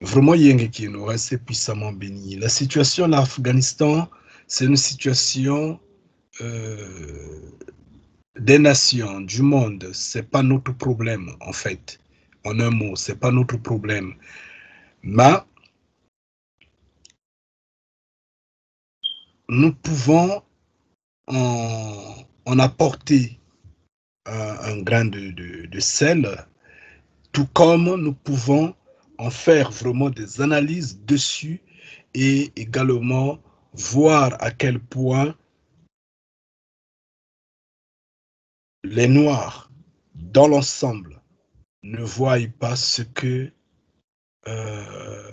Vraiment, Yengeki nous reste puissamment béni. La situation en Afghanistan, c'est une situation des nations, du monde. C'est pas notre problème, en fait. En un mot, c'est pas notre problème. Mais nous pouvons en apporter un grain de sel, tout comme nous pouvons en faire vraiment des analyses dessus et également voir à quel point les Noirs, dans l'ensemble, ne voient pas ce que euh,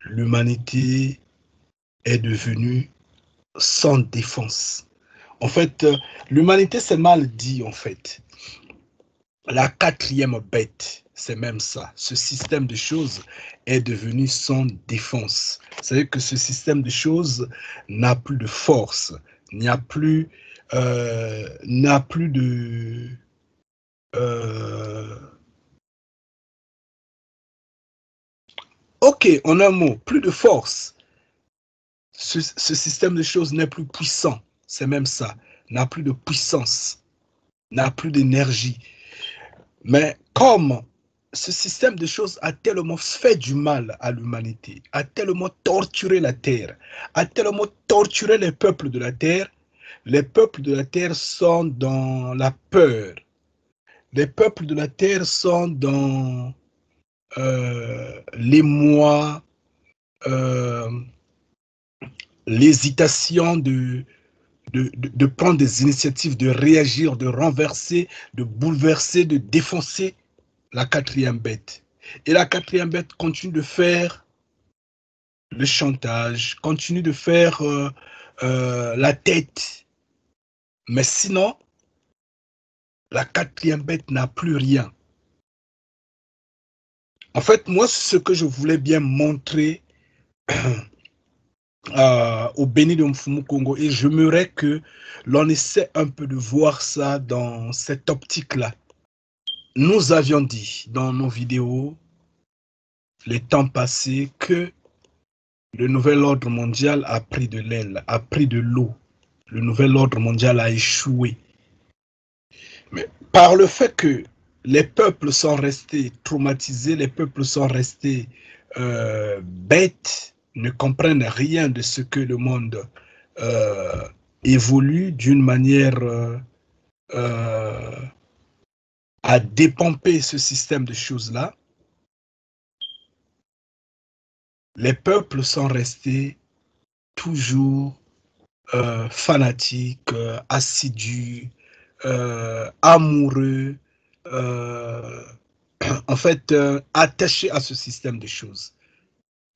l'humanité est devenue sans défense. En fait, l'humanité, c'est mal dit, en fait. La quatrième bête, c'est même ça. Ce système de choses est devenu sans défense. C'est-à-dire que ce système de choses n'a plus de force, n'a plus de... ok, en un mot, plus de force. Ce système de choses n'est plus puissant. C'est même ça. N'a plus de puissance, n'a plus d'énergie. Mais comme ce système de choses a tellement fait du mal à l'humanité, a tellement torturé la terre, a tellement torturé les peuples de la terre, les peuples de la terre sont dans la peur. Les peuples de la terre sont dans l'émoi, euh, l'hésitation de prendre des initiatives, de réagir, de renverser, de bouleverser, de défoncer la quatrième bête. Et la quatrième bête continue de faire le chantage, continue de faire la tête. Mais sinon, la quatrième bête n'a plus rien. En fait, moi, ce que je voulais bien montrer au Béni de Mfumu Congo, et j'aimerais que l'on essaie un peu de voir ça dans cette optique-là. Nous avions dit dans nos vidéos, les temps passés, que le nouvel ordre mondial a pris de l'aile, a pris de l'eau. Le nouvel ordre mondial a échoué. Mais par le fait que les peuples sont restés traumatisés, les peuples sont restés bêtes, ne comprennent rien de ce que le monde euh, évolue d'une manière à dépomper ce système de choses-là, les peuples sont restés toujours fanatiques, assidus, amoureux, euh, en fait, attachés à ce système de choses.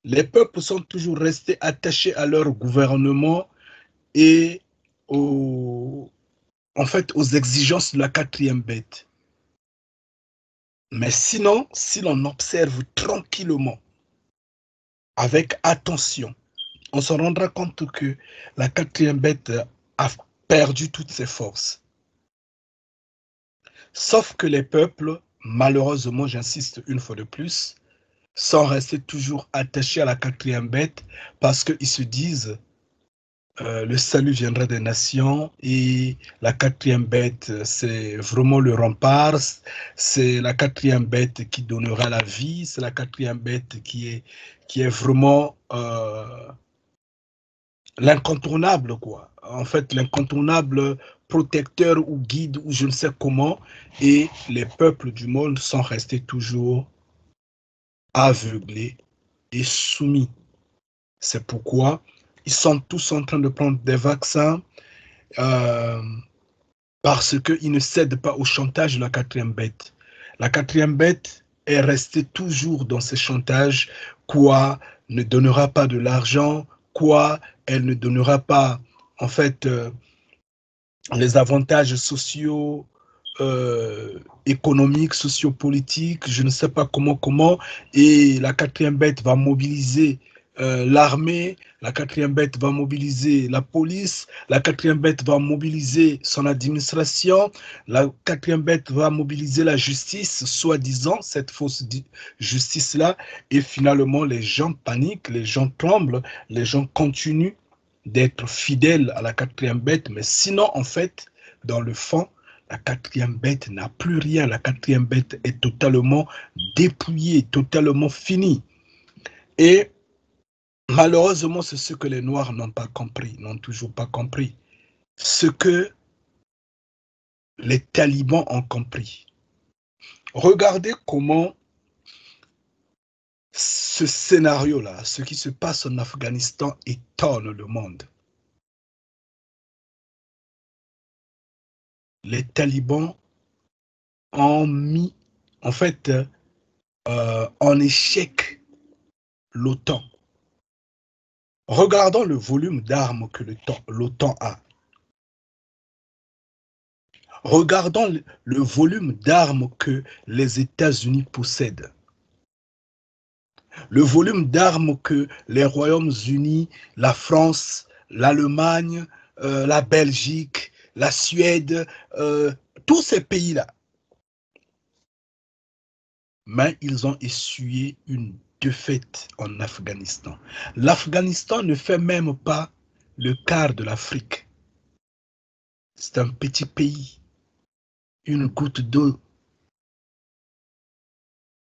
Les peuples sont toujours restés attachés à leur gouvernement et en fait, aux exigences de la quatrième bête. Mais sinon, si l'on observe tranquillement, avec attention, on se rendra compte que la quatrième bête a perdu toutes ses forces. Sauf que les peuples, malheureusement, j'insiste une fois de plus, sont restés toujours attachés à la quatrième bête parce qu'ils se disent le salut viendra des nations et la quatrième bête, c'est vraiment le rempart, c'est la quatrième bête qui donnera la vie, c'est la quatrième bête qui est vraiment l'incontournable, quoi. En fait, l'incontournable protecteur ou guide ou je ne sais comment. Et les peuples du monde sont restés toujours aveuglés et soumis. C'est pourquoi ils sont tous en train de prendre des vaccins euh, parce qu'ils ne cèdent pas au chantage de la quatrième bête. La quatrième bête est restée toujours dans ce chantage, quoi ne donnera pas de l'argent, quoi elle ne donnera pas, en fait, les avantages sociaux, économiques, sociopolitiques, je ne sais pas comment, et la quatrième bête va mobiliser l'armée, la quatrième bête va mobiliser la police, la quatrième bête va mobiliser son administration, la quatrième bête va mobiliser la justice, soi-disant, cette fausse justice-là, et finalement les gens paniquent, les gens tremblent, les gens continuent d'être fidèles à la quatrième bête, mais sinon, en fait, dans le fond, la quatrième bête n'a plus rien, la quatrième bête est totalement dépouillée, totalement finie. Et malheureusement, c'est ce que les Noirs n'ont pas compris, n'ont toujours pas compris. Ce que les talibans ont compris. Regardez comment ce scénario-là, ce qui se passe en Afghanistan, étonne le monde. Les talibans ont mis, en fait, en échec l'OTAN. Regardons le volume d'armes que l'OTAN a. Regardons le volume d'armes que les États-Unis possèdent. Le volume d'armes que les Royaumes-Unis, la France, l'Allemagne, la Belgique, la Suède, tous ces pays-là. Mais ils ont essuyé une défaite en Afghanistan. L'Afghanistan ne fait même pas le quart de l'Afrique. C'est un petit pays, une goutte d'eau.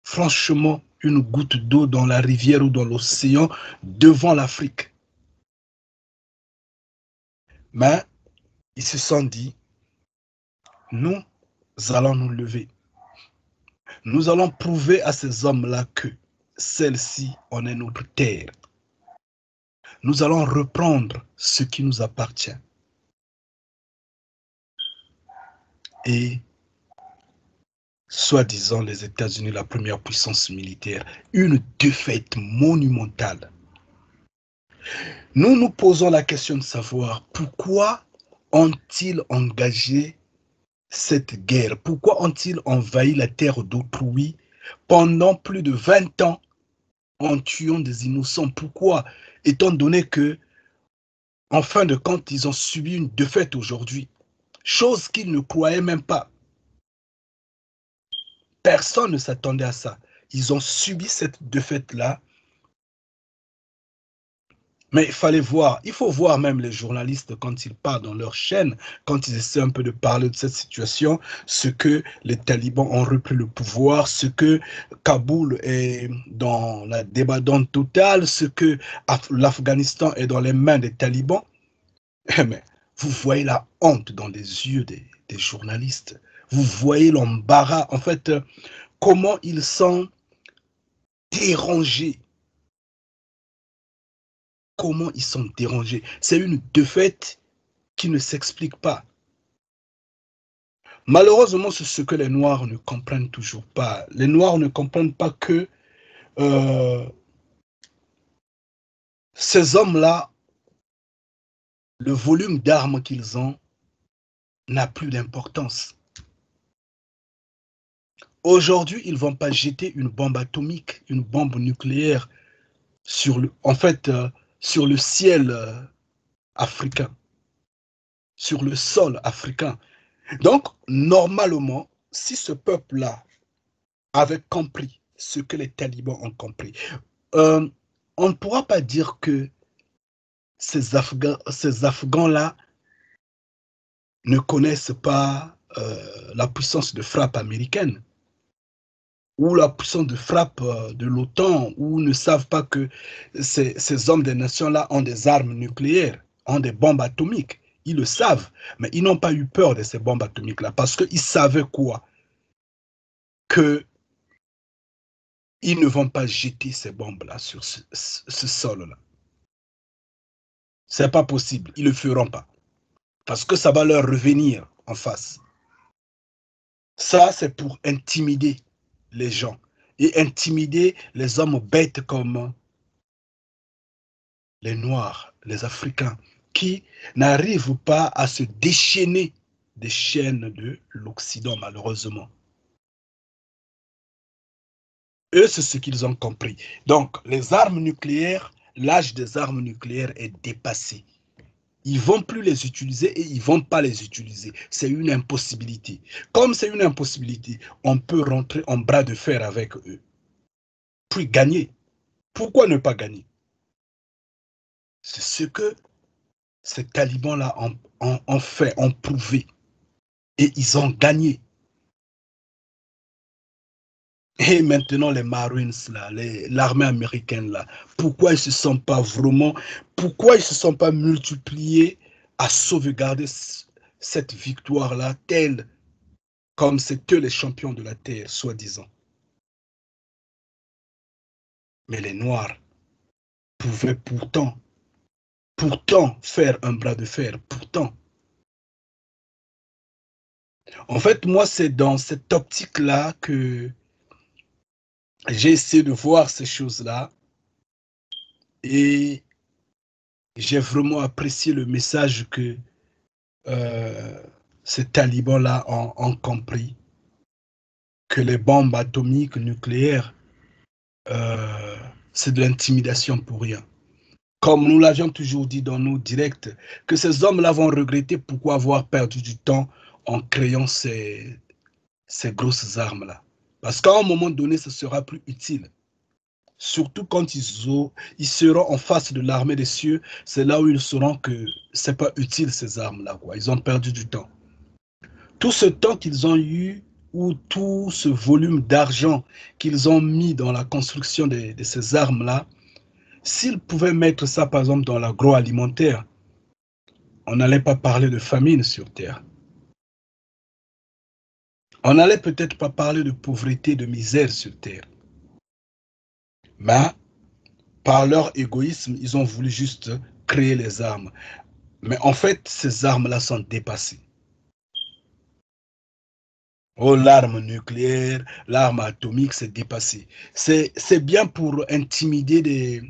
Franchement, une goutte d'eau dans la rivière ou dans l'océan devant l'Afrique. Mais ils se sont dit, nous allons nous lever. Nous allons prouver à ces hommes-là que celle-ci en est notre terre. Nous allons reprendre ce qui nous appartient. Et soi-disant les États-Unis, la première puissance militaire, une défaite monumentale. Nous nous posons la question de savoir pourquoi ont-ils engagé cette guerre? Pourquoi ont-ils envahi la terre d'autrui pendant plus de 20 ans en tuant des innocents? Pourquoi? Étant donné que, en fin de compte, ils ont subi une défaite aujourd'hui, chose qu'ils ne croyaient même pas. Personne ne s'attendait à ça. Ils ont subi cette défaite-là. Mais il fallait voir, il faut voir même les journalistes quand ils parlent dans leur chaîne, quand ils essaient un peu de parler de cette situation, ce que les talibans ont repris le pouvoir, ce que Kaboul est dans la débandade totale, ce que l'Afghanistan est dans les mains des talibans. Mais vous voyez la honte dans les yeux des journalistes. Vous voyez l'embarras, en fait, comment ils sont dérangés. Comment ils sont dérangés. C'est une défaite qui ne s'explique pas. Malheureusement, c'est ce que les Noirs ne comprennent toujours pas. Les Noirs ne comprennent pas que ces hommes-là, le volume d'armes qu'ils ont n'a plus d'importance. Aujourd'hui, ils ne vont pas jeter une bombe atomique, une bombe nucléaire sur sur le ciel africain, sur le sol africain. Donc, normalement, si ce peuple-là avait compris ce que les talibans ont compris, on ne pourra pas dire que ces Afghans-là ne connaissent pas la puissance de frappe américaine ou la puissance de frappe de l'OTAN, ou ne savent pas que ces hommes des nations-là ont des armes nucléaires, ont des bombes atomiques. Ils le savent, mais ils n'ont pas eu peur de ces bombes atomiques-là, parce qu'ils savaient quoi? Qu'ils ne vont pas jeter ces bombes-là sur ce sol-là. Ce n'est pas possible, ils ne le feront pas, parce que ça va leur revenir en face. Ça, c'est pour intimider les gens et intimider les hommes bêtes comme les Noirs, les Africains, qui n'arrivent pas à se déchaîner des chaînes de l'Occident, malheureusement. Eux, c'est ce qu'ils ont compris. Donc, les armes nucléaires, l'âge des armes nucléaires est dépassé. Ils ne vont plus les utiliser et ils ne vont pas les utiliser. C'est une impossibilité. Comme c'est une impossibilité, on peut rentrer en bras de fer avec eux. Puis gagner. Pourquoi ne pas gagner? C'est ce que ces talibans-là ont fait, ont prouvé. Et ils ont gagné. Et maintenant, les Marines, l'armée américaine, là, pourquoi ils ne se sont pas vraiment, pourquoi ils ne se sont pas multipliés à sauvegarder cette victoire-là, telle comme c'est eux les champions de la Terre, soi-disant. Mais les Noirs pouvaient pourtant faire un bras de fer, pourtant. En fait, moi, c'est dans cette optique-là que j'ai essayé de voir ces choses-là et j'ai vraiment apprécié le message que ces talibans-là ont compris, que les bombes atomiques, nucléaires, c'est de l'intimidation pour rien. Comme nous l'avions toujours dit dans nos directs, que ces hommes-là vont regretter pourquoi avoir perdu du temps en créant ces grosses armes-là. Parce qu'à un moment donné, ce sera plus utile. Surtout quand ils seront en face de l'armée des cieux, c'est là où ils sauront que ce n'est pas utile ces armes-là. Ils ont perdu du temps. Tout ce temps qu'ils ont eu, ou tout ce volume d'argent qu'ils ont mis dans la construction de ces armes-là, s'ils pouvaient mettre ça, par exemple, dans l'agroalimentaire, on n'allait pas parler de famine sur Terre. On n'allait peut-être pas parler de pauvreté, de misère sur Terre. Mais par leur égoïsme, ils ont voulu juste créer les armes. Mais en fait, ces armes-là sont dépassées. Oh, l'arme nucléaire, l'arme atomique, c'est dépassé. C'est bien pour intimider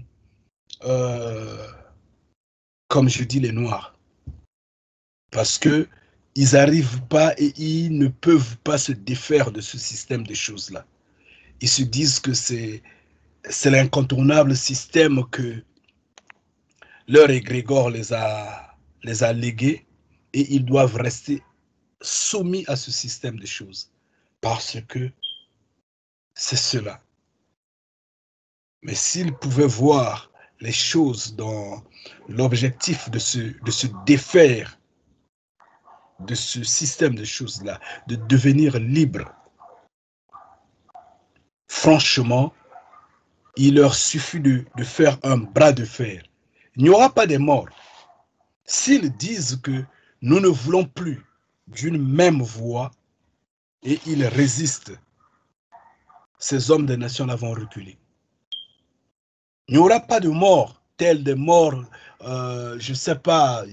comme je dis, les Noirs. Parce que ils n'arrivent pas et ils ne peuvent pas se défaire de ce système de choses-là. Ils se disent que c'est l'incontournable système que leur égrégore les a légués et ils doivent rester soumis à ce système de choses. Parce que c'est cela. Mais s'ils pouvaient voir les choses dans l'objectif de se défaire de ce système de choses-là, de devenir libre, franchement, il leur suffit de faire un bras de fer. Il n'y aura pas de morts. S'ils disent que nous ne voulons plus d'une même voix et ils résistent, ces hommes des nations-là vont reculer. Il n'y aura pas de morts, tels des morts, je ne sais pas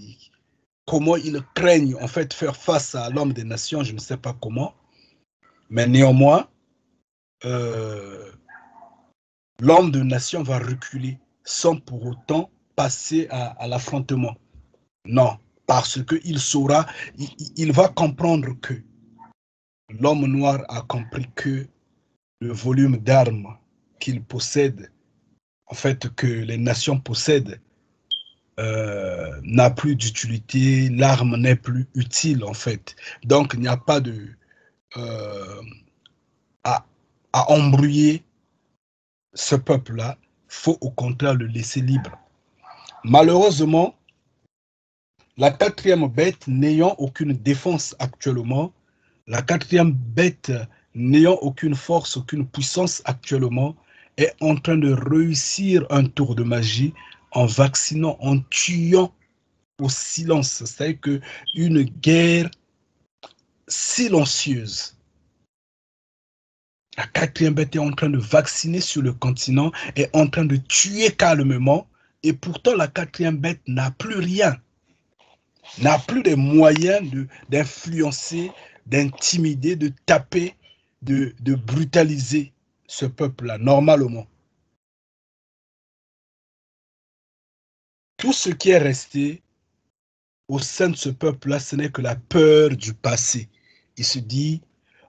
comment ils craignent en fait faire face à l'homme des nations, je ne sais pas comment, mais néanmoins, l'homme de nation va reculer sans pour autant passer à l'affrontement. Non, parce qu'il saura, il va comprendre que l'homme noir a compris que le volume d'armes qu'il possède, en fait, que les nations possèdent, n'a plus d'utilité, l'arme n'est plus utile, en fait. Donc, il n'y a pas de à embrouiller ce peuple-là. Il faut au contraire le laisser libre. Malheureusement, la quatrième bête n'ayant aucune défense actuellement, la quatrième bête n'ayant aucune force, aucune puissance actuellement, est en train de réussir un tour de magie en vaccinant, en tuant au silence. C'est-à-dire qu'une guerre silencieuse. La quatrième bête est en train de vacciner sur le continent, est en train de tuer calmement, et pourtant la quatrième bête n'a plus rien, n'a plus les moyens d'influencer, d'intimider, de taper, de brutaliser ce peuple-là, normalement. Tout ce qui est resté au sein de ce peuple-là, ce n'est que la peur du passé. Il se dit,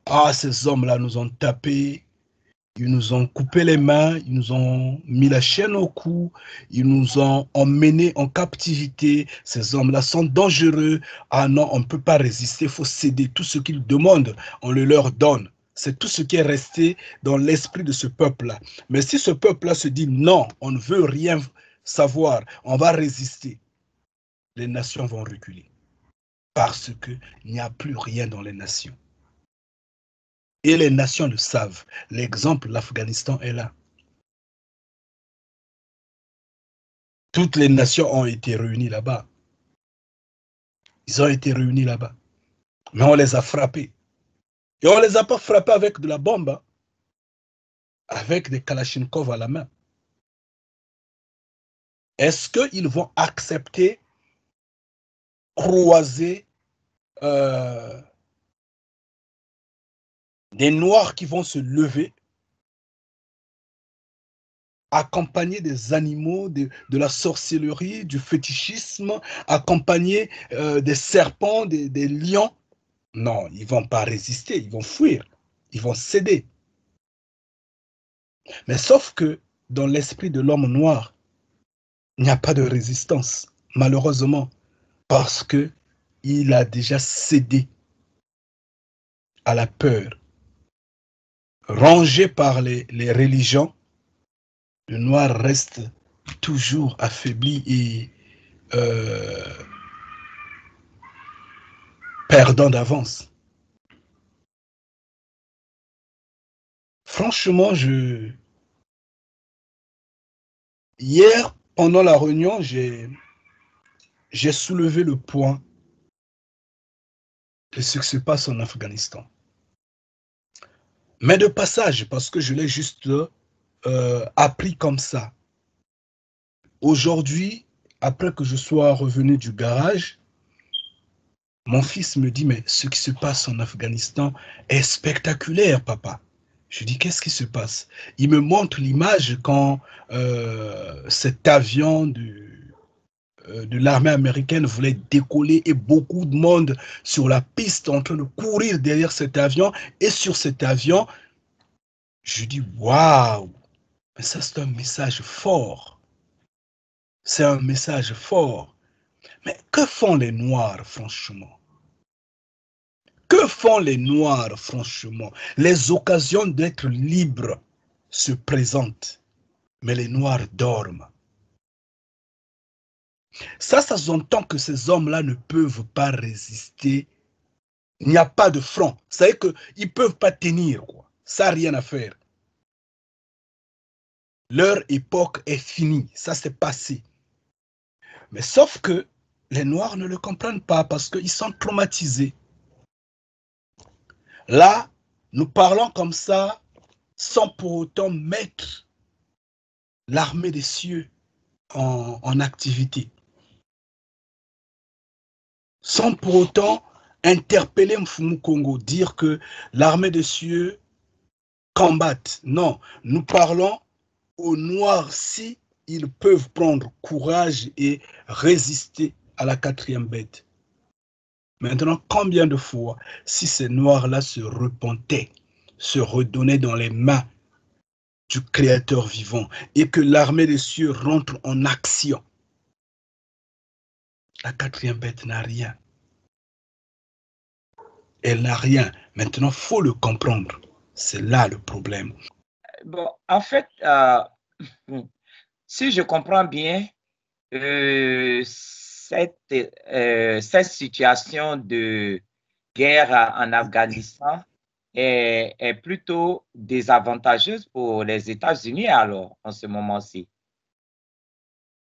ah, ces hommes-là nous ont tapés, Ils nous ont coupé les mains, ils nous ont mis la chaîne au cou, ils nous ont emmenés en captivité. Ces hommes-là sont dangereux. Ah non, on ne peut pas résister, il faut céder. Tout ce qu'ils demandent, on le leur donne. C'est tout ce qui est resté dans l'esprit de ce peuple-là. Mais si ce peuple-là se dit non, on ne veut rien savoir, on va résister, les nations vont reculer. Parce qu'il n'y a plus rien dans les nations. Et les nations le savent. L'exemple, l'Afghanistan est là. Toutes les nations ont été réunies là-bas. Ils ont été réunis là-bas. Mais on les a frappés. Et on ne les a pas frappés avec de la bombe, hein, avec des Kalachnikov à la main. Est-ce qu'ils vont accepter, croiser des Noirs qui vont se lever, accompagner des animaux, de la sorcellerie, du fétichisme, accompagner des serpents, des lions? Non, ils ne vont pas résister, ils vont fuir, ils vont céder. Mais sauf que dans l'esprit de l'homme noir, il n'y a pas de résistance, malheureusement, parce qu'il a déjà cédé à la peur. Rangé par les religions, le noir reste toujours affaibli et perdant d'avance. Franchement, hier, pendant la réunion, j'ai soulevé le point de ce qui se passe en Afghanistan. Mais de passage, parce que je l'ai juste appris comme ça. Aujourd'hui, après que je sois revenu du garage, mon fils me dit, mais ce qui se passe en Afghanistan est spectaculaire, papa. Je dis, qu'est-ce qui se passe? Il me montre l'image quand cet avion de l'armée américaine voulait décoller et beaucoup de monde sur la piste en train de courir derrière cet avion. Et sur cet avion, je dis, waouh, mais ça c'est un message fort. C'est un message fort. Mais que font les Noirs, franchement? Que font les Noirs, franchement? Les occasions d'être libres se présentent, mais les Noirs dorment. Ça s'entend que ces hommes-là ne peuvent pas résister. Il n'y a pas de front. Ça veut dire qu'ils ne peuvent pas tenir, quoi. Ça n'a rien à faire. Leur époque est finie. Ça s'est passé. Mais sauf que les Noirs ne le comprennent pas parce qu'ils sont traumatisés. Là, nous parlons comme ça sans pour autant mettre l'armée des cieux en activité. Sans pour autant interpeller Mfumu Congo, dire que l'armée des cieux combatte. Non, nous parlons aux Noirs si ils peuvent prendre courage et résister à la quatrième bête. Maintenant, combien de fois, si ces Noirs-là se repentaient, se redonnaient dans les mains du Créateur vivant et que l'armée des cieux rentre en action, la quatrième bête n'a rien. Elle n'a rien. Maintenant, il faut le comprendre. C'est là le problème. Bon, en fait, si je comprends bien, cette situation de guerre en Afghanistan est plutôt désavantageuse pour les États-Unis alors, en ce moment-ci.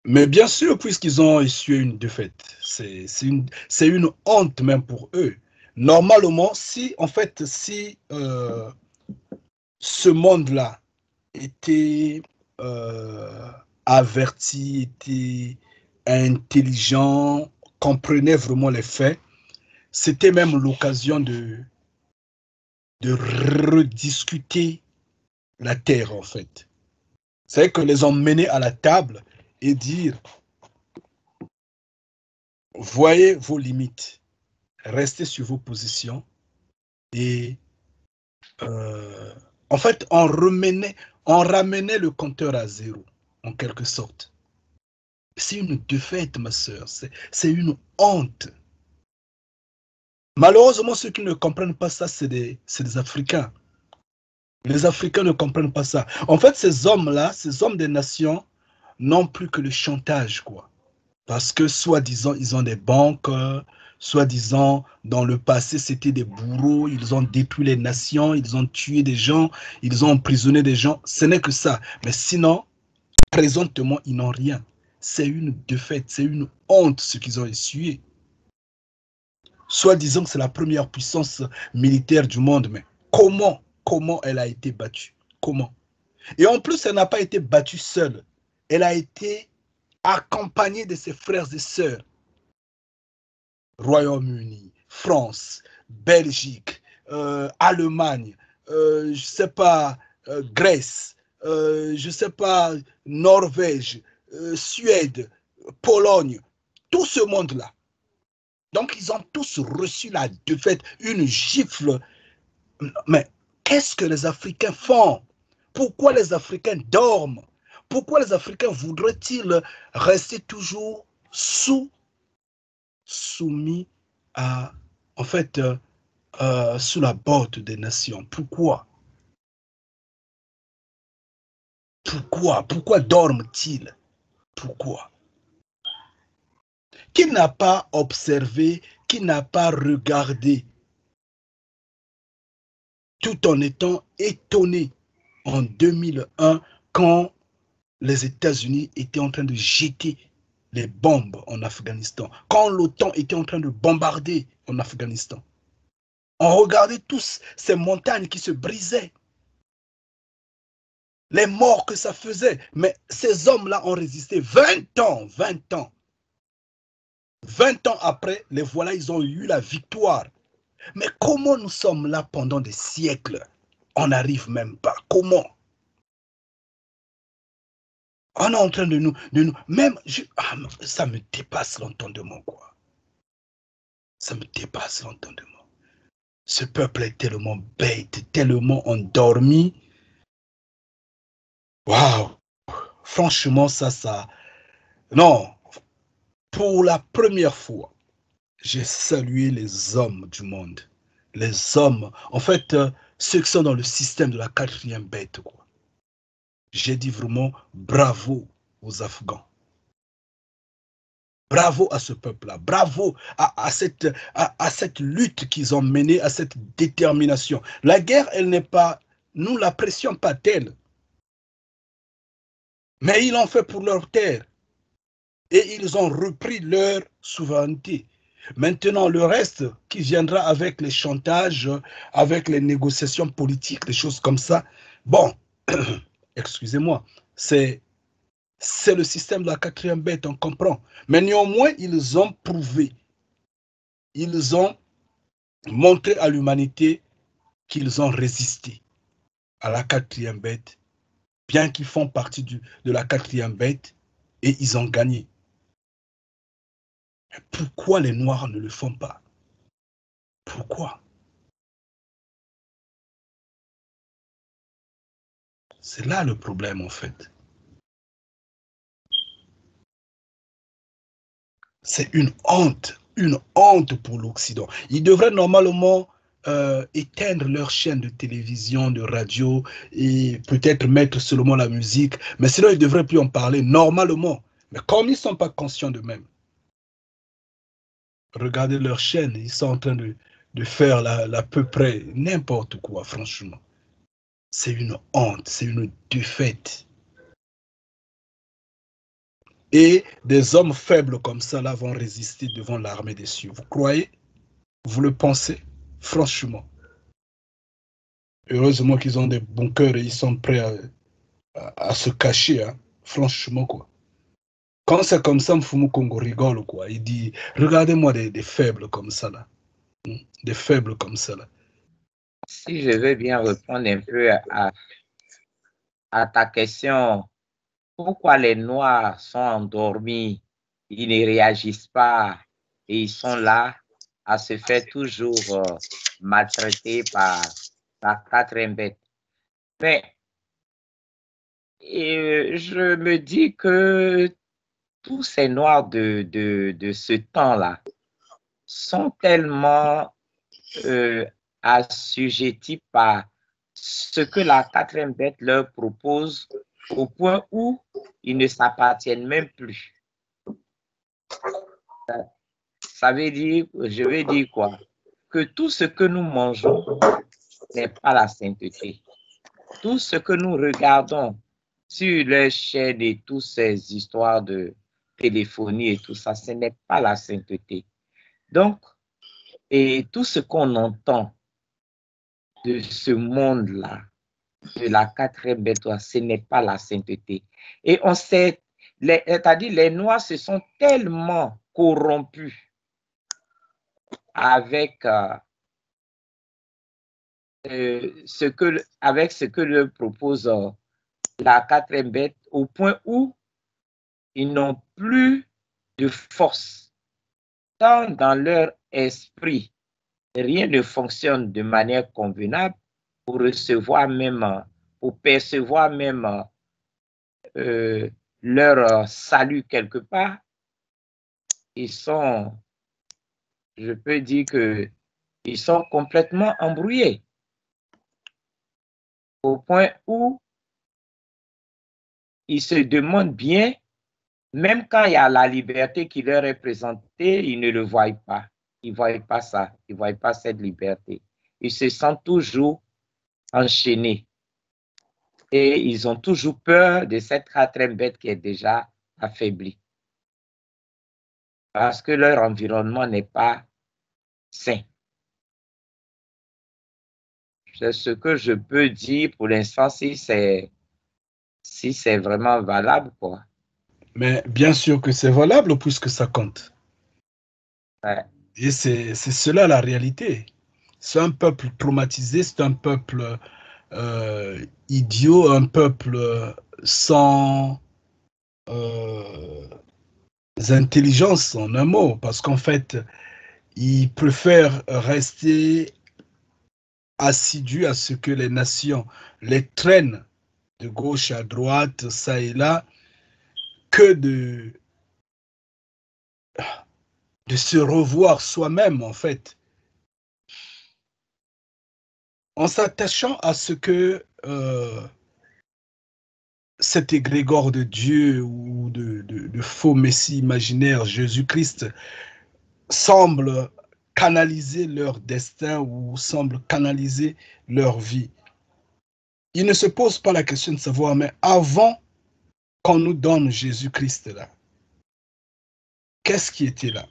Mais bien sûr, puisqu'ils ont essuyé une défaite, c'est une honte même pour eux. Normalement, si ce monde-là était averti, était intelligent, comprenait vraiment les faits, c'était même l'occasion de rediscuter la terre, en fait. C'est que les emmener à la table et dire, voyez vos limites, restez sur vos positions et En fait, on ramenait le compteur à zéro, en quelque sorte. C'est une défaite, ma soeur. C'est une honte. Malheureusement, ceux qui ne comprennent pas ça, c'est des Africains. Les Africains ne comprennent pas ça. En fait, ces hommes-là, ces hommes des nations, n'ont plus que le chantage, quoi. Parce que, soi-disant, ils ont des banques, soi-disant, dans le passé, c'était des bourreaux, ils ont détruit les nations, ils ont tué des gens, ils ont emprisonné des gens. Ce n'est que ça. Mais sinon, présentement, ils n'ont rien. C'est une défaite, c'est une honte ce qu'ils ont essuyé. Soi-disant que c'est la première puissance militaire du monde, mais comment elle a été battue? Comment? Et en plus, elle n'a pas été battue seule. Elle a été accompagnée de ses frères et sœurs. Royaume-Uni, France, Belgique, Allemagne, je ne sais pas, Grèce, je ne sais pas, Norvège, Suède, Pologne, tout ce monde-là. Donc, ils ont tous reçu la défaite, une gifle. Mais qu'est-ce que les Africains font? Pourquoi les Africains dorment? Pourquoi les Africains voudraient-ils rester toujours soumis à, en fait, sous la botte des nations? Pourquoi? Pourquoi dorment-ils? Pourquoi? Qui n'a pas observé, qui n'a pas regardé, tout en étant étonné en 2001 quand les États-Unis étaient en train de jeter les bombes en Afghanistan, quand l'OTAN était en train de bombarder en Afghanistan. On regardait tous ces montagnes qui se brisaient, les morts que ça faisait. Mais ces hommes-là ont résisté 20 ans, 20 ans. 20 ans après, les voilà, ils ont eu la victoire. Mais comment nous sommes là pendant des siècles? On n'arrive même pas. Comment? On est en train de nous même, ça me dépasse l'entendement, quoi. Ça me dépasse l'entendement. Ce peuple est tellement bête, tellement endormi. Waouh! Franchement, ça. Non, pour la première fois, j'ai salué les hommes du monde. Les hommes, en fait, ceux qui sont dans le système de la quatrième bête, quoi. J'ai dit vraiment bravo aux Afghans. Bravo à ce peuple-là. Bravo à cette lutte qu'ils ont menée, à cette détermination. La guerre, elle n'est pas, nous la pression pas telle. Mais ils l'ont fait pour leur terre. Et ils ont repris leur souveraineté. Maintenant, le reste qui viendra avec les chantages, avec les négociations politiques, des choses comme ça, bon, excusez-moi, c'est le système de la quatrième bête, on comprend. Mais néanmoins, ils ont prouvé, ils ont montré à l'humanité qu'ils ont résisté à la quatrième bête, bien qu'ils font partie de la quatrième bête, et ils ont gagné. Mais pourquoi les Noirs ne le font pas? Pourquoi? C'est là le problème, en fait. C'est une honte pour l'Occident. Ils devraient normalement éteindre leur chaîne de télévision, de radio, et peut-être mettre seulement la musique, mais sinon ils ne devraient plus en parler normalement. Mais comme ils ne sont pas conscients d'eux-mêmes, regardez leur chaîne, ils sont en train de faire à peu près n'importe quoi, franchement. C'est une honte, c'est une défaite. Et des hommes faibles comme ça là vont résister devant l'armée des cieux. Vous croyez? Vous le pensez? Franchement. Heureusement qu'ils ont des bons cœurs et ils sont prêts à se cacher. Hein. Franchement, quoi. Quand c'est comme ça, Mfumu Congo rigole, quoi. Il dit, regardez-moi des faibles comme ça, là. Des faibles comme ça, là. Si je veux bien répondre un peu à ta question, pourquoi les Noirs sont endormis, ils ne réagissent pas et ils sont là à se faire toujours maltraiter par la quatrième bête. Mais je me dis que tous ces noirs de ce temps-là sont tellement assujettis par ce que la quatrième bête leur propose au point où ils ne s'appartiennent même plus. Ça veut dire, je veux dire quoi? Que tout ce que nous mangeons n'est pas la sainteté. Tout ce que nous regardons sur les chaînes et toutes ces histoires de téléphonie et tout ça, ce n'est pas la sainteté. Donc, et tout ce qu'on entend de ce monde-là, de la quatrième bête, ce n'est pas la sainteté. Et on sait, c'est-à-dire les Noirs se sont tellement corrompus avec ce que leur propose la quatrième bête, au point où ils n'ont plus de force. Tant dans leur esprit, rien ne fonctionne de manière convenable pour recevoir même, pour percevoir même leur salut quelque part. Ils sont, je peux dire que ils sont complètement embrouillés au point où ils se demandent bien, même quand il y a la liberté qui leur est présentée, ils ne le voient pas. Ils ne voient pas ça, ils ne voient pas cette liberté. Ils se sentent toujours enchaînés. Et ils ont toujours peur de cette quatrième bête qui est déjà affaiblie. Parce que leur environnement n'est pas sain. C'est ce que je peux dire pour l'instant, si c'est vraiment valable, quoi. Mais bien sûr que c'est valable puisque ça compte. Ouais. Et c'est cela la réalité. C'est un peuple traumatisé, c'est un peuple idiot, un peuple sans intelligence en un mot, parce qu'en fait, ils préfèrent rester assidus à ce que les nations les traînent de gauche à droite, ça et là, que de se revoir soi-même, en fait, en s'attachant à ce que cet égrégore de Dieu ou de faux messie imaginaire, Jésus-Christ, semble canaliser leur destin ou semble canaliser leur vie. Ils ne se posent pas la question de savoir, mais avant qu'on nous donne Jésus-Christ là, qu'est-ce qui était là?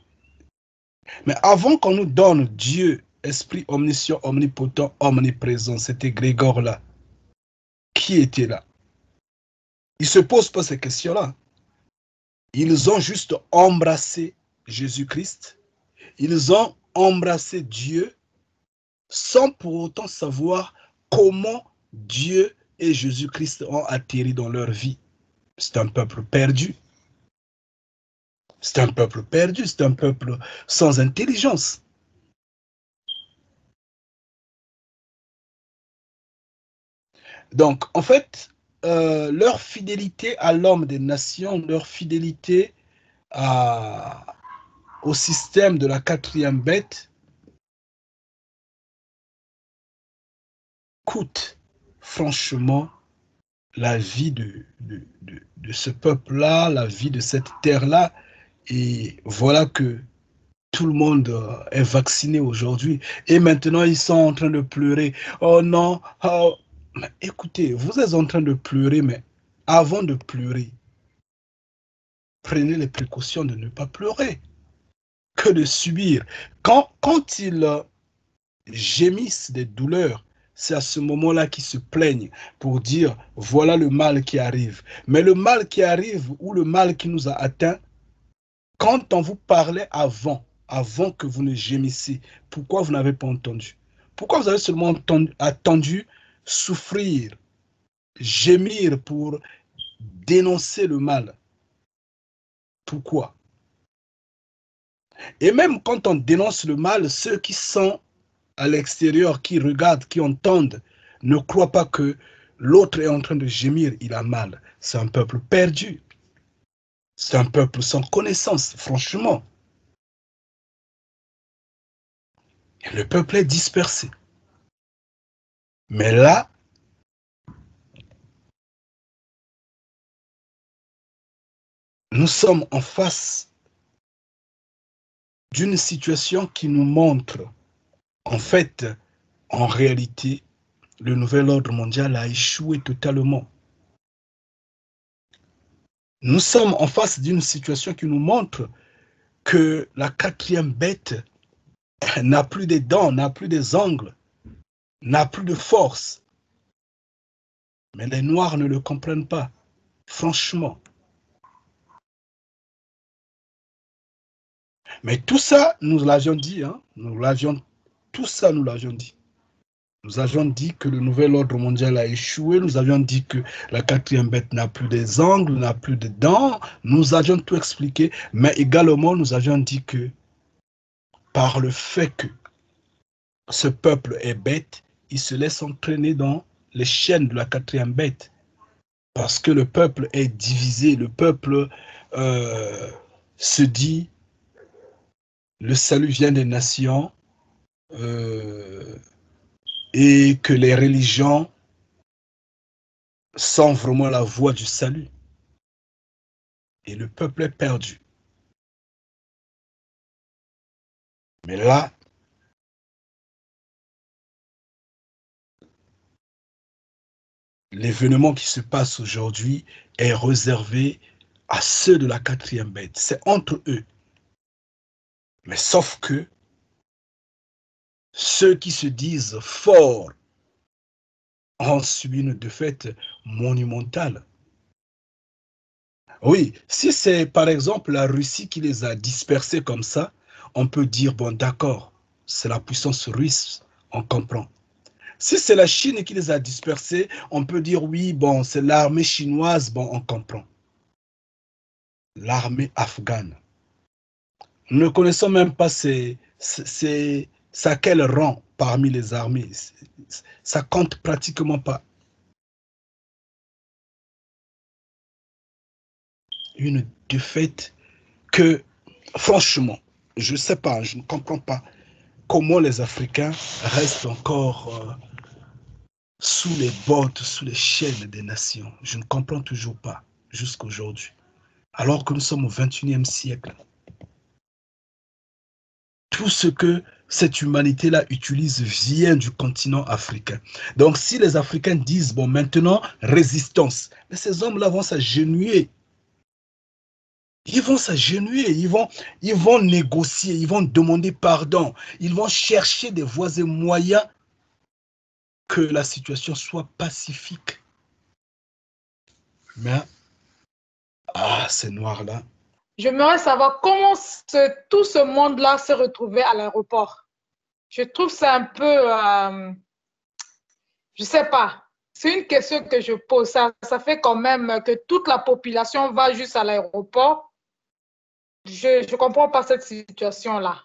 Mais avant qu'on nous donne Dieu, Esprit omniscient, omnipotent, omniprésent, cet égrégore-là, qui était là? Ils ne se posent pas ces questions-là. Ils ont juste embrassé Jésus-Christ. Ils ont embrassé Dieu sans pour autant savoir comment Dieu et Jésus-Christ ont atterri dans leur vie. C'est un peuple perdu. C'est un peuple perdu, c'est un peuple sans intelligence. Donc, en fait, leur fidélité à l'homme des nations, leur fidélité au système de la quatrième bête coûte franchement la vie de ce peuple-là, la vie de cette terre-là. Et voilà que tout le monde est vacciné aujourd'hui. Et maintenant, ils sont en train de pleurer. Oh non, oh. Mais écoutez, vous êtes en train de pleurer, mais avant de pleurer, prenez les précautions de ne pas pleurer, que de subir. Quand ils gémissent des douleurs, c'est à ce moment-là qu'ils se plaignent pour dire, voilà le mal qui arrive. Mais le mal qui arrive ou le mal qui nous a atteints, quand on vous parlait avant que vous ne gémissiez, pourquoi vous n'avez pas entendu? Pourquoi vous avez seulement attendu souffrir, gémir pour dénoncer le mal? Pourquoi? Et même quand on dénonce le mal, ceux qui sont à l'extérieur, qui regardent, qui entendent, ne croient pas que l'autre est en train de gémir, il a mal. C'est un peuple perdu. C'est un peuple sans connaissance, franchement. Et le peuple est dispersé. Mais là, nous sommes en face d'une situation qui nous montre, en fait, en réalité, le nouvel ordre mondial a échoué totalement. Nous sommes en face d'une situation qui nous montre que la quatrième bête n'a plus des dents, n'a plus des ongles, n'a plus de force. Mais les Noirs ne le comprennent pas, franchement. Mais tout ça, nous l'avions dit, hein, tout ça, nous l'avions dit. Nous avions dit que le nouvel ordre mondial a échoué, nous avions dit que la quatrième bête n'a plus des ongles, n'a plus de dents, nous avions tout expliqué, mais également nous avions dit que par le fait que ce peuple est bête, il se laisse entraîner dans les chaînes de la quatrième bête. Parce que le peuple est divisé, le peuple se dit le salut vient des nations et que les religions sont vraiment la voie du salut. Et le peuple est perdu. Mais là, l'événement qui se passe aujourd'hui est réservé à ceux de la quatrième bête. C'est entre eux. Mais sauf que ceux qui se disent forts ont subi une défaite monumentale. Oui, si c'est par exemple la Russie qui les a dispersés comme ça, on peut dire, bon d'accord, c'est la puissance russe, on comprend. Si c'est la Chine qui les a dispersés, on peut dire, oui, bon, c'est l'armée chinoise, bon, on comprend. L'armée afghane. Nous ne connaissons même pas ça quel rang parmi les armées. Ça compte pratiquement pas. Une défaite que, franchement, je ne sais pas, je ne comprends pas comment les Africains restent encore sous les bottes, sous les chaînes des nations. Je ne comprends toujours pas jusqu'à aujourd'hui. Alors que nous sommes au XXIe siècle. Tout ce que cette humanité-là utilise vient du continent africain. Donc si les Africains disent, bon maintenant, résistance, mais ces hommes-là vont s'agenouiller. Ils vont s'agenouiller, ils vont négocier, ils vont demander pardon, ils vont chercher des voies et moyens que la situation soit pacifique. Mais, ces Noirs-là. J'aimerais savoir comment tout ce monde-là s'est retrouvé à l'aéroport. Je trouve ça un peu, je ne sais pas, c'est une question que je pose. Ça fait quand même que toute la population va juste à l'aéroport. Je ne comprends pas cette situation-là.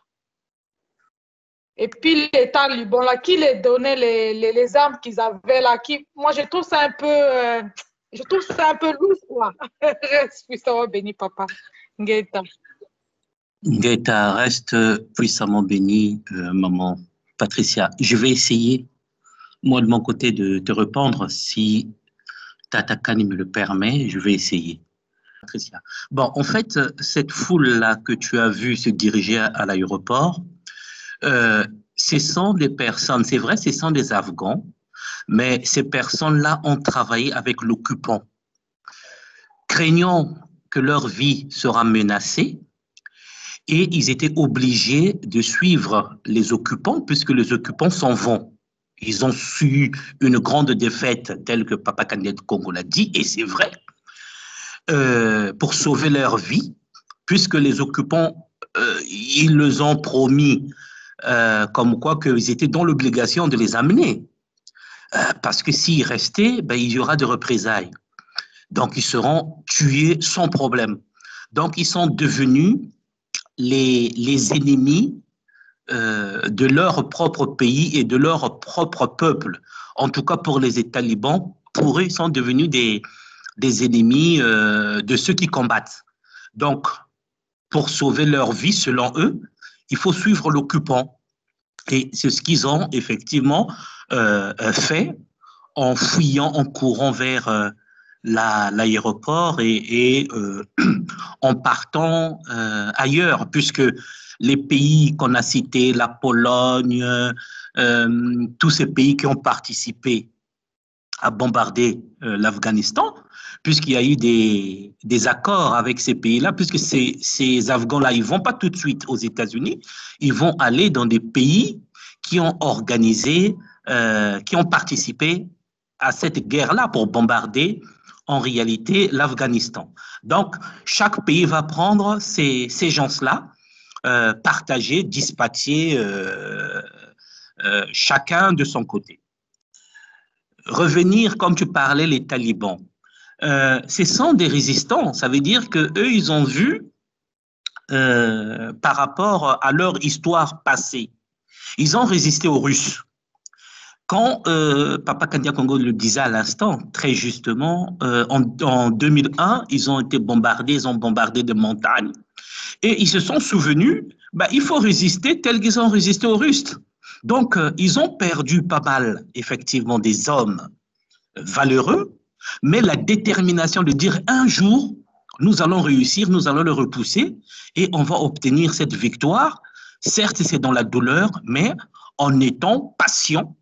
Et puis les talibans, là, qui les donnait les armes qu'ils avaient là, moi je trouve ça un peu louche, quoi. Reste puissamment béni, papa. Ngeta. Ngeta, reste puissamment béni, maman Patricia. Je vais essayer, moi de mon côté, de te répondre si Tata Kani me le permet. Je vais essayer. Patricia. Bon, en fait, cette foule-là que tu as vue se diriger à l'aéroport, ce sont des personnes, c'est vrai, ce sont des Afghans, mais ces personnes-là ont travaillé avec l'occupant. Craignant que leur vie sera menacée, et ils étaient obligés de suivre les occupants puisque les occupants s'en vont. Ils ont su une grande défaite, telle que Papa Kandé de Congo l'a dit, et c'est vrai, pour sauver leur vie, puisque les occupants, ils les ont promis comme quoi qu'ils étaient dans l'obligation de les amener. Parce que s'ils restaient, ben, il y aura des représailles. Donc, ils seront tués sans problème. Donc, ils sont devenus les ennemis de leur propre pays et de leur propre peuple. En tout cas, pour les talibans, pour eux, ils sont devenus des ennemis de ceux qui combattent. Donc, pour sauver leur vie, selon eux, il faut suivre l'occupant. Et c'est ce qu'ils ont effectivement fait en fuyant, en courant vers l'aéroport et en partant ailleurs, puisque les pays qu'on a cités, la Pologne, tous ces pays qui ont participé à bombarder l'Afghanistan, puisqu'il y a eu des accords avec ces pays-là, puisque ces Afghans-là, ils ne vont pas tout de suite aux États-Unis, ils vont aller dans des pays qui ont organisé, qui ont participé à cette guerre-là pour bombarder en réalité l'Afghanistan. Donc, chaque pays va prendre ces gens-là, partager, dispatcher chacun de son côté. Revenir, comme tu parlais, les talibans, ce sont des résistants. Ça veut dire qu'eux, ils ont vu, par rapport à leur histoire passée, ils ont résisté aux Russes. Quand Papa Kandia Congo le disait à l'instant, très justement, en 2001, ils ont été bombardés, ils ont bombardé des montagnes. Et ils se sont souvenus, il faut résister tel qu'ils ont résisté aux Russes. Donc, ils ont perdu pas mal, effectivement, des hommes valeureux, mais la détermination de dire un jour, nous allons réussir, nous allons le repousser et on va obtenir cette victoire. Certes, c'est dans la douleur, mais en étant patient,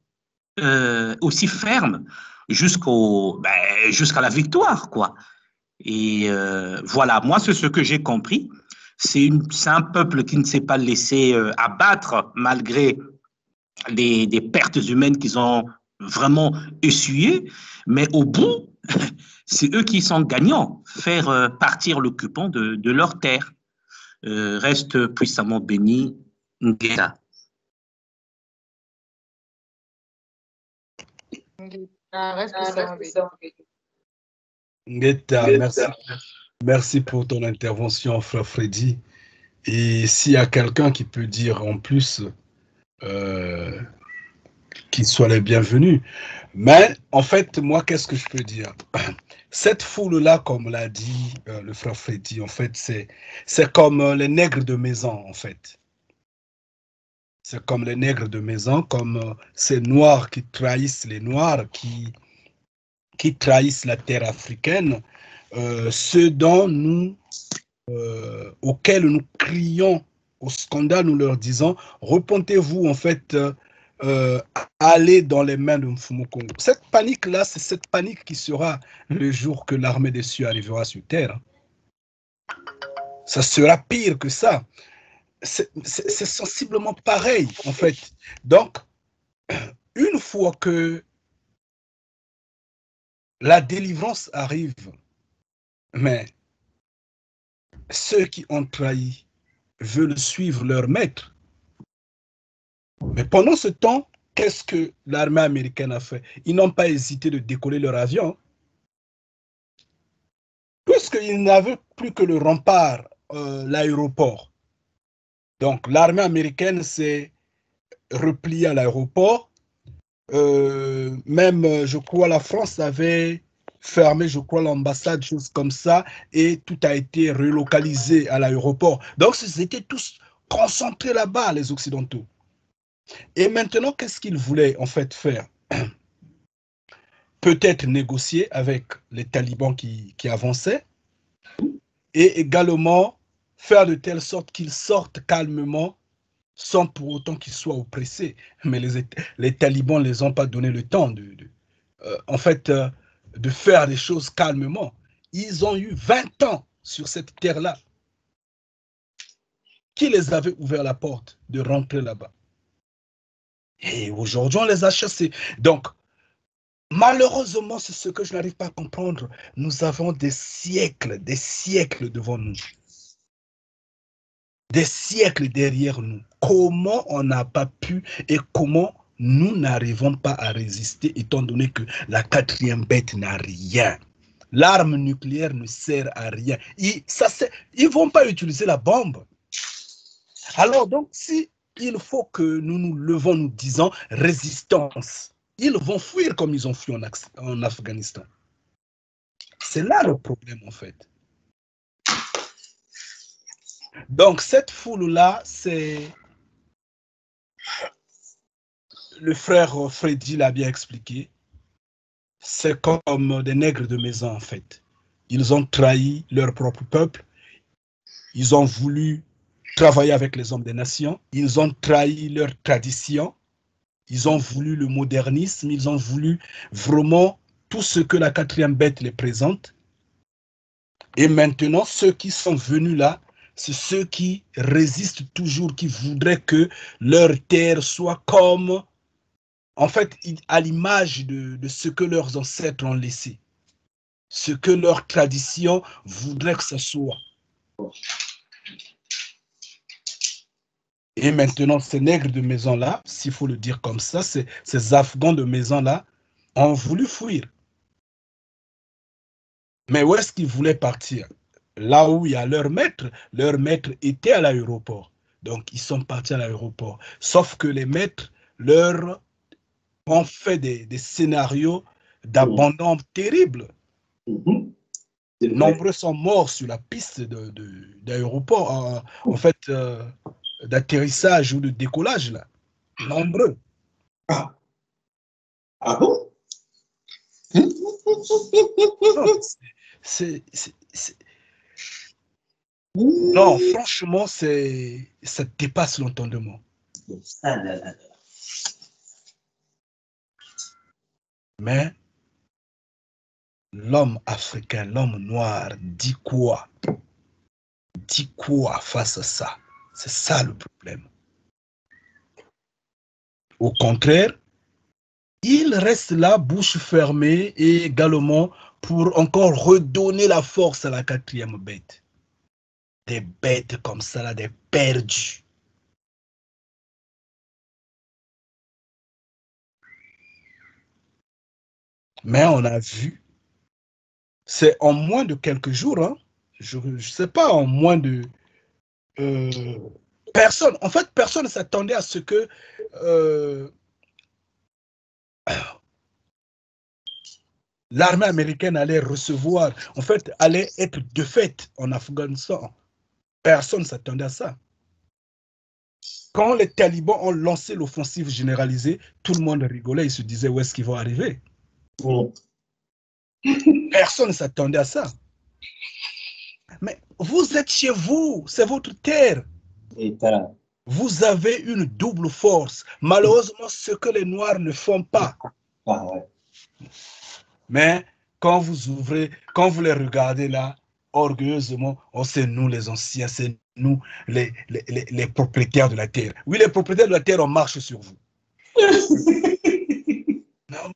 aussi ferme jusqu'à la victoire, quoi. Et voilà, moi, c'est ce que j'ai compris. C'est un peuple qui ne s'est pas laissé abattre malgré des pertes humaines qu'ils ont vraiment essuyées, mais au bout, c'est eux qui sont gagnants, faire partir l'occupant de leur terre. Reste puissamment béni, Ngeta. Ngeta, merci pour ton intervention, frère Freddy. Et s'il y a quelqu'un qui peut dire en plus, qu'il soit les bienvenus. Mais en fait, moi, qu'est-ce que je peux dire? Cette foule-là, comme l'a dit le frère Freddy, en fait, c'est comme les nègres de maison, en fait. C'est comme les nègres de maison, comme ces noirs qui trahissent les noirs, qui trahissent la terre africaine, ceux dont auxquels nous crions au scandale, nous leur disons, repentez-vous, en fait, allez dans les mains de Mfumu Kongo. Cette panique-là, c'est cette panique qui sera le jour que l'armée des cieux arrivera sur terre. Ça sera pire que ça. C'est sensiblement pareil, en fait. Donc, une fois que la délivrance arrive, mais ceux qui ont trahi veulent suivre leur maître. Mais pendant ce temps, qu'est-ce que l'armée américaine a fait? Ils n'ont pas hésité de décoller leur avion. Puisqu'ils n'avaient plus que le rempart, l'aéroport. Donc l'armée américaine s'est repliée à l'aéroport. Même, je crois, la France avait fermé, je crois, l'ambassade, choses comme ça, et tout a été relocalisé à l'aéroport. Donc ils étaient tous concentrés là-bas, les Occidentaux. Et maintenant, qu'est-ce qu'ils voulaient en fait faire? Peut-être négocier avec les talibans qui avançaient et également faire de telle sorte qu'ils sortent calmement sans pour autant qu'ils soient oppressés. Mais les talibans ne les ont pas donné le temps en fait, de faire des choses calmement. Ils ont eu 20 ans sur cette terre-là. Qui les avait ouvert la porte de rentrer là-bas? Et aujourd'hui, on les a chassés. Donc, malheureusement, c'est ce que je n'arrive pas à comprendre. Nous avons des siècles devant nous. Des siècles derrière nous. Comment on n'a pas pu et comment nous n'arrivons pas à résister étant donné que la quatrième bête n'a rien. L'arme nucléaire ne sert à rien. Ils ne vont pas utiliser la bombe. Alors donc, si il faut que nous nous levons nous disant résistance, ils vont fuir comme ils ont fui en Afghanistan. C'est là le problème, en fait. Donc, cette foule-là, c'est... Le frère Freddy l'a bien expliqué. C'est comme des nègres de maison, en fait. Ils ont trahi leur propre peuple. Ils ont voulu travailler avec les hommes des nations. Ils ont trahi leur tradition. Ils ont voulu le modernisme. Ils ont voulu vraiment tout ce que la quatrième bête les présente. Et maintenant, ceux qui sont venus là, c'est ceux qui résistent toujours, qui voudraient que leur terre soit comme, en fait, à l'image de ce que leurs ancêtres ont laissé. Ce que leur tradition voudrait que ce soit. Et maintenant, ces nègres de maison-là, s'il faut le dire comme ça, ces Afghans de maison-là ont voulu fuir. Mais où est-ce qu'ils voulaient partir? Là où il y a leur maître était à l'aéroport. Donc, ils sont partis à l'aéroport. Sauf que les maîtres leur ont fait des scénarios d'abandon terribles. Nombreux sont morts sur la piste d'aéroport, en fait, d'atterrissage ou de décollage, là. Nombreux. Ah bon? Non, franchement, ça dépasse l'entendement. Mais l'homme africain, l'homme noir dit quoi? Dit quoi face à ça? C'est ça le problème. Au contraire, il reste là, bouche fermée, et également pour encore redonner la force à la quatrième bête. Des bêtes comme ça, là, des perdus. Mais on a vu, c'est en moins de quelques jours, hein, je ne sais pas, en moins de... personne ne s'attendait à ce que l'armée américaine allait recevoir, en fait, allait être de fait en Afghanistan. Personne ne s'attendait à ça. Quand les talibans ont lancé l'offensive généralisée, tout le monde rigolait, ils se disaient où est-ce qu'ils vont arriver. Personne ne s'attendait à ça. Mais vous êtes chez vous, c'est votre terre. Vous avez une double force. Malheureusement, ce que les Noirs ne font pas. Mais quand vous ouvrez, quand vous les regardez là, orgueilleusement, oh, c'est nous les anciens, c'est nous les propriétaires de la terre. Oui, les propriétaires de la terre, on marche sur vous.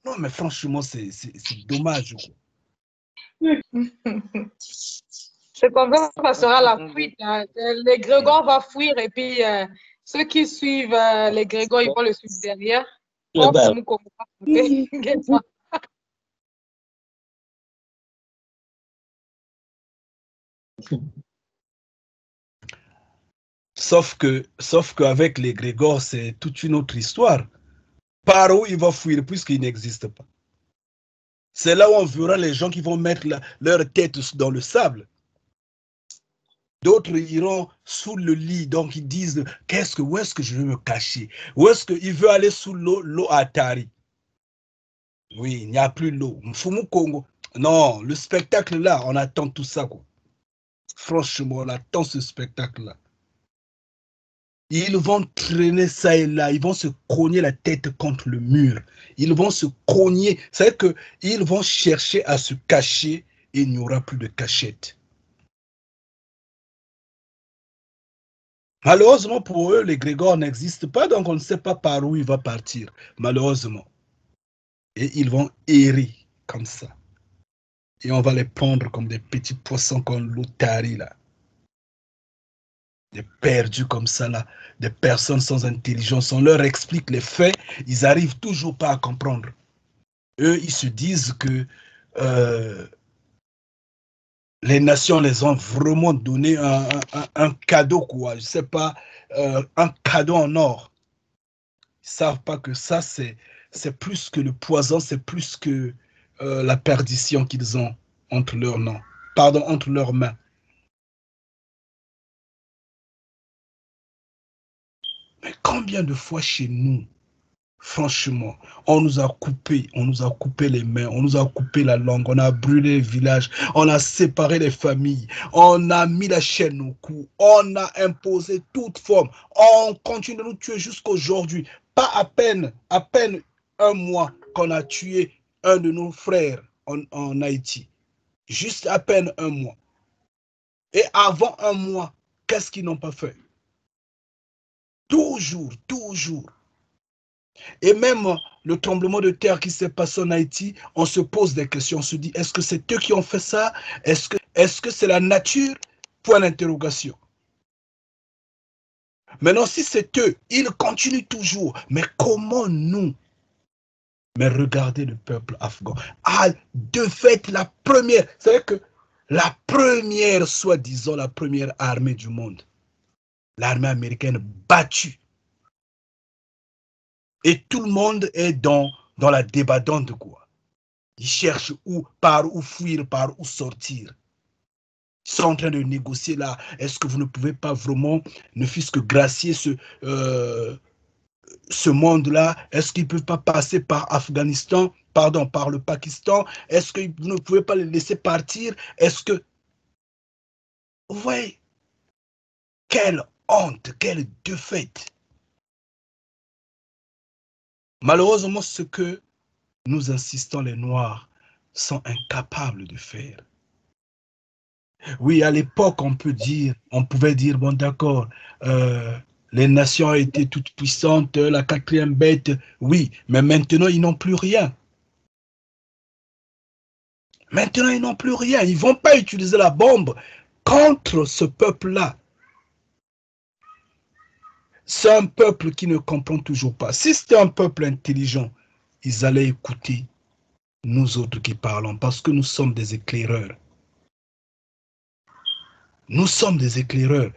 Non, mais franchement, c'est dommage. C'est comme ça que ça sera la fuite. Hein. Les Grégor vont fuir et puis ceux qui suivent les Grégor, ils vont le suivre derrière. Sauf qu'avec les Grégor, c'est toute une autre histoire. Par où il va fuir puisqu'il n'existe pas. C'est là où on verra les gens qui vont mettre leur tête dans le sable. D'autres iront sous le lit, donc ils disent où est-ce que je vais me cacher? Où est-ce qu'il veut aller sous l'eau à Tari? Oui, il n'y a plus l'eau. Mfumu Congo. Non, le spectacle là, on attend tout ça, quoi. Franchement, on attend ce spectacle là. Ils vont traîner ça et là, ils vont se cogner la tête contre le mur. Ils vont se cogner, c'est-à-dire qu'ils vont chercher à se cacher et il n'y aura plus de cachette. Malheureusement pour eux, les Grégor n'existent pas, donc on ne sait pas par où il va partir, malheureusement. Et ils vont errer comme ça. Et on va les prendre comme des petits poissons comme l'Otari là. Des perdus comme ça là, des personnes sans intelligence. On leur explique les faits, ils n'arrivent toujours pas à comprendre. Eux, ils se disent que les nations les ont vraiment donné un cadeau, quoi. Je sais pas, un cadeau en or. Ils ne savent pas que ça, c'est c'est plus que le poison, c'est plus que la perdition qu'ils ont entre leurs mains. Pardon, entre leurs mains. Mais combien de fois chez nous, franchement, on nous a coupé les mains, on nous a coupé la langue, on a brûlé les villages, on a séparé les familles, on a mis la chaîne au cou, on a imposé toute forme, on continue de nous tuer jusqu'aujourd'hui. Pas à peine un mois qu'on a tué un de nos frères en Haïti. Juste à peine un mois. Et avant un mois, qu'est-ce qu'ils n'ont pas fait? Toujours. Et même le tremblement de terre qui s'est passé en Haïti, on se pose des questions. On se dit, est-ce que c'est eux qui ont fait ça? Est-ce que c'est la nature? Point d'interrogation. Maintenant, si c'est eux, ils continuent toujours. Mais comment nous? Mais regardez le peuple afghan. Ah, de fait, la première, c'est-à-dire que la première, soi-disant, la première armée du monde, l'armée américaine battue. Et tout le monde est dans la débandade, quoi. Ils cherchent par où fuir, par où sortir. Ils sont en train de négocier là. Est-ce que vous ne pouvez pas vraiment, ne fût-ce que gracier ce monde-là? Est-ce qu'ils ne peuvent pas passer par Afghanistan, pardon, par le Pakistan? Est-ce que vous ne pouvez pas les laisser partir? Est-ce que... Vous voyez, quelle honte, quelle défaite. Malheureusement, ce que nous insistons, les Noirs, sont incapables de faire. Oui, à l'époque, on pouvait dire, bon d'accord, les nations étaient toutes puissantes, la quatrième bête, oui, mais maintenant, ils n'ont plus rien. Maintenant, ils n'ont plus rien. Ils ne vont pas utiliser la bombe contre ce peuple-là. C'est un peuple qui ne comprend toujours pas. Si c'était un peuple intelligent, ils allaient écouter nous autres qui parlons, parce que nous sommes des éclaireurs. Nous sommes des éclaireurs.